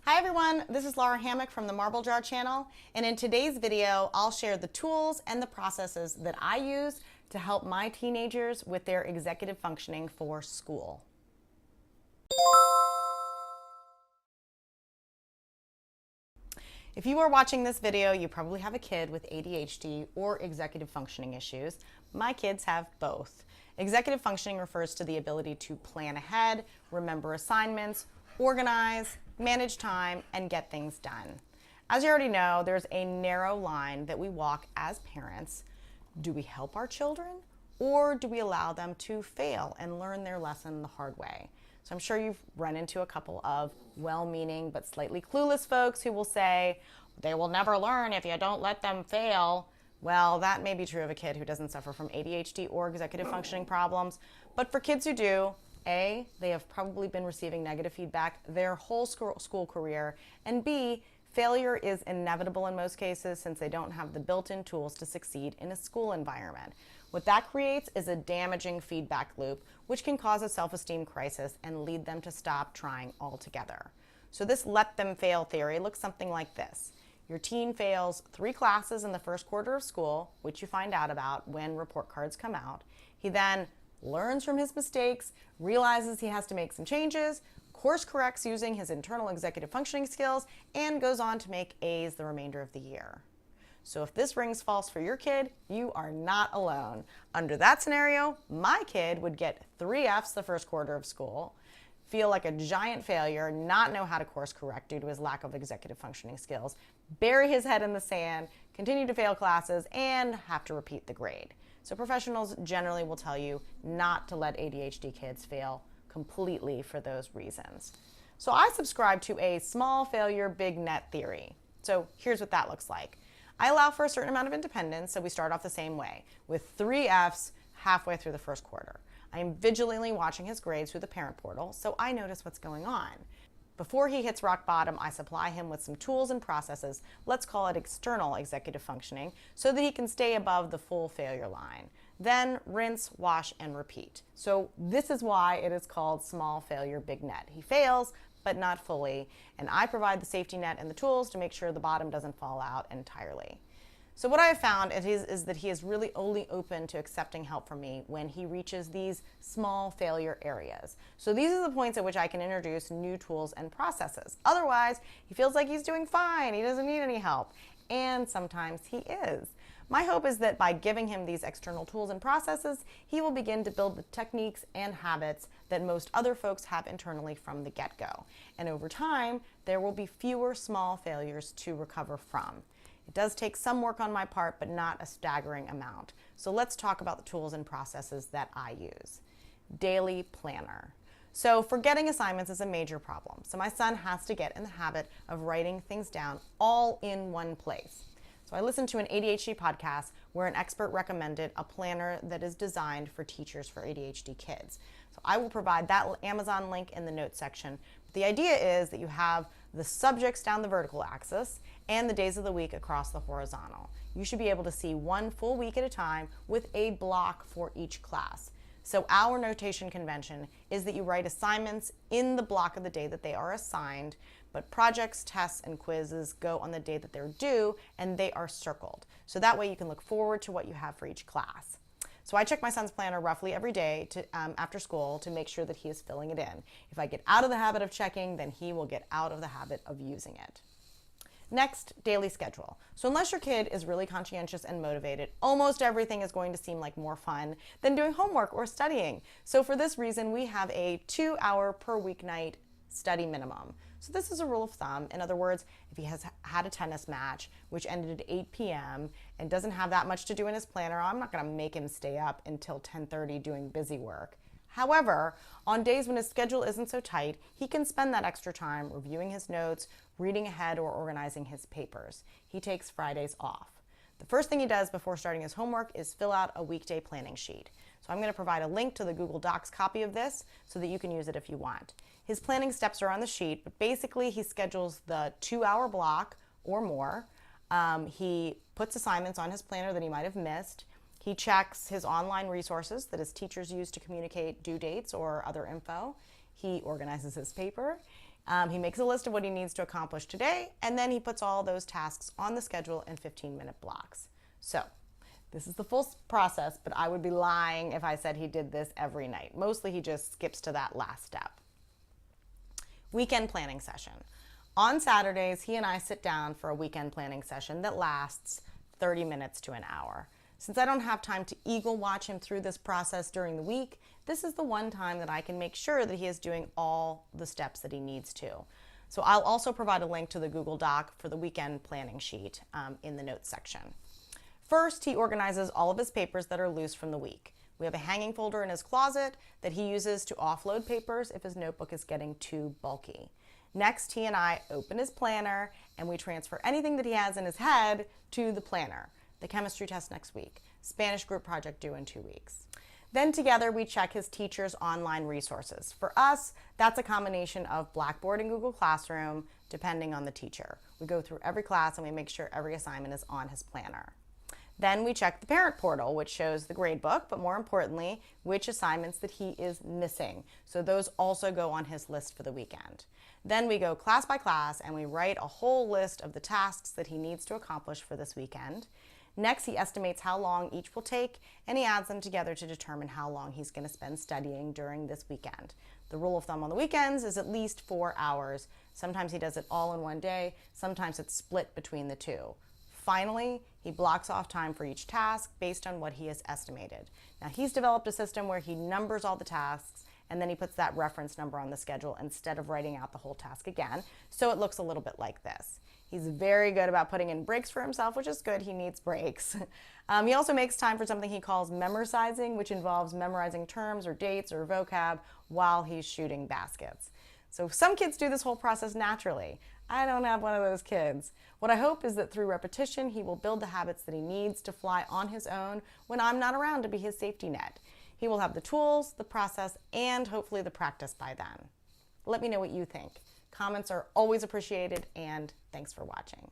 Hi everyone, this is Lara Hammock from the Marble Jar channel, and in today's video I'll share the tools and the processes that I use to help my teenagers with their executive functioning for school. If you are watching this video, you probably have a kid with ADHD or executive functioning issues. My kids have both. Executive functioning refers to the ability to plan ahead, remember assignments, organize, manage time, and get things done. As you already know, there's a narrow line that we walk as parents. Do we help our children, or do we allow them to fail and learn their lesson the hard way? So I'm sure you've run into a couple of well-meaning but slightly clueless folks who will say, they will never learn if you don't let them fail. Well, that may be true of a kid who doesn't suffer from ADHD or executive functioning problems, but for kids who do, A, they have probably been receiving negative feedback their whole school career, and B, failure is inevitable in most cases since they don't have the built-in tools to succeed in a school environment. What that creates is a damaging feedback loop, which can cause a self-esteem crisis and lead them to stop trying altogether. So this let them fail theory looks something like this. Your teen fails 3 classes in the first quarter of school, which you find out about when report cards come out. He then learns from his mistakes, realizes he has to make some changes, course corrects using his internal executive functioning skills, and goes on to make A's the remainder of the year. So if this rings false for your kid, you are not alone. Under that scenario, my kid would get 3 F's the first quarter of school, feel like a giant failure, not know how to course correct due to his lack of executive functioning skills, bury his head in the sand, continue to fail classes, and have to repeat the grade. So professionals generally will tell you not to let ADHD kids fail completely for those reasons. So I subscribe to a small failure, big net theory. So here's what that looks like. I allow for a certain amount of independence, so we start off the same way, with 3 F's halfway through the first quarter. I am vigilantly watching his grades through the parent portal, so I notice what's going on. Before he hits rock bottom, I supply him with some tools and processes, let's call it external executive functioning, so that he can stay above the full failure line. Then rinse, wash, and repeat. So this is why it is called small failure, big net. He fails, but not fully, and I provide the safety net and the tools to make sure the bottom doesn't fall out entirely. So what I have found is that he is really only open to accepting help from me when he reaches these small failure areas. So these are the points at which I can introduce new tools and processes. Otherwise, he feels like he's doing fine, he doesn't need any help, and sometimes he is. My hope is that by giving him these external tools and processes, he will begin to build the techniques and habits that most other folks have internally from the get-go. And over time, there will be fewer small failures to recover from. It does take some work on my part, but not a staggering amount. So let's talk about the tools and processes that I use. Daily planner. So forgetting assignments is a major problem. So my son has to get in the habit of writing things down all in one place. So I listened to an ADHD podcast where an expert recommended a planner that is designed for teachers for ADHD kids. So I will provide that Amazon link in the notes section. But the idea is that you have the subjects down the vertical axis and the days of the week across the horizontal. You should be able to see one full week at a time with a block for each class. So our notation convention is that you write assignments in the block of the day that they are assigned, but projects, tests, and quizzes go on the day that they're due, and they are circled. So that way you can look forward to what you have for each class. So I check my son's planner roughly every day after school to make sure that he is filling it in. If I get out of the habit of checking, then he will get out of the habit of using it. Next, daily schedule. So unless your kid is really conscientious and motivated, almost everything is going to seem like more fun than doing homework or studying. So for this reason, we have a 2-hour per weeknight study minimum. So this is a rule of thumb. In other words, if he has had a tennis match, which ended at 8 p.m. and doesn't have that much to do in his planner, I'm not going to make him stay up until 10:30 doing busy work. However, on days when his schedule isn't so tight, he can spend that extra time reviewing his notes, reading ahead, or organizing his papers. He takes Fridays off. The first thing he does before starting his homework is fill out a weekday planning sheet. So I'm going to provide a link to the Google Docs copy of this so that you can use it if you want. His planning steps are on the sheet, but basically he schedules the 2-hour block or more. He puts assignments on his planner that he might have missed. He checks his online resources that his teachers use to communicate due dates or other info. He organizes his paper. He makes a list of what he needs to accomplish today, and then he puts all those tasks on the schedule in 15-minute blocks. So this is the full process, but I would be lying if I said he did this every night. Mostly he just skips to that last step. Weekend planning session. On Saturdays, he and I sit down for a weekend planning session that lasts 30 minutes to an hour. Since I don't have time to eagle watch him through this process during the week, this is the one time that I can make sure that he is doing all the steps that he needs to. So I'll also provide a link to the Google Doc for the weekend planning sheet in the notes section. First, he organizes all of his papers that are loose from the week. We have a hanging folder in his closet that he uses to offload papers if his notebook is getting too bulky. Next, he and I open his planner and we transfer anything that he has in his head to the planner. The chemistry test next week, Spanish group project due in 2 weeks. Then together we check his teacher's online resources. For us, that's a combination of Blackboard and Google Classroom, depending on the teacher. We go through every class and we make sure every assignment is on his planner. Then we check the parent portal, which shows the grade book, but more importantly, which assignments that he is missing. So those also go on his list for the weekend. Then we go class by class and we write a whole list of the tasks that he needs to accomplish for this weekend. Next, he estimates how long each will take, and he adds them together to determine how long he's going to spend studying during this weekend. The rule of thumb on the weekends is at least 4 hours. Sometimes he does it all in one day. Sometimes it's split between the two. Finally, he blocks off time for each task based on what he has estimated. Now, he's developed a system where he numbers all the tasks, and then he puts that reference number on the schedule instead of writing out the whole task again, so it looks a little bit like this. He's very good about putting in breaks for himself, which is good. He needs breaks. He also makes time for something he calls memorizing, which involves memorizing terms or dates or vocab while he's shooting baskets. So some kids do this whole process naturally. I don't have one of those kids. What I hope is that through repetition, he will build the habits that he needs to fly on his own when I'm not around to be his safety net. He will have the tools, the process, and hopefully the practice by then. Let me know what you think. Comments are always appreciated, and thanks for watching.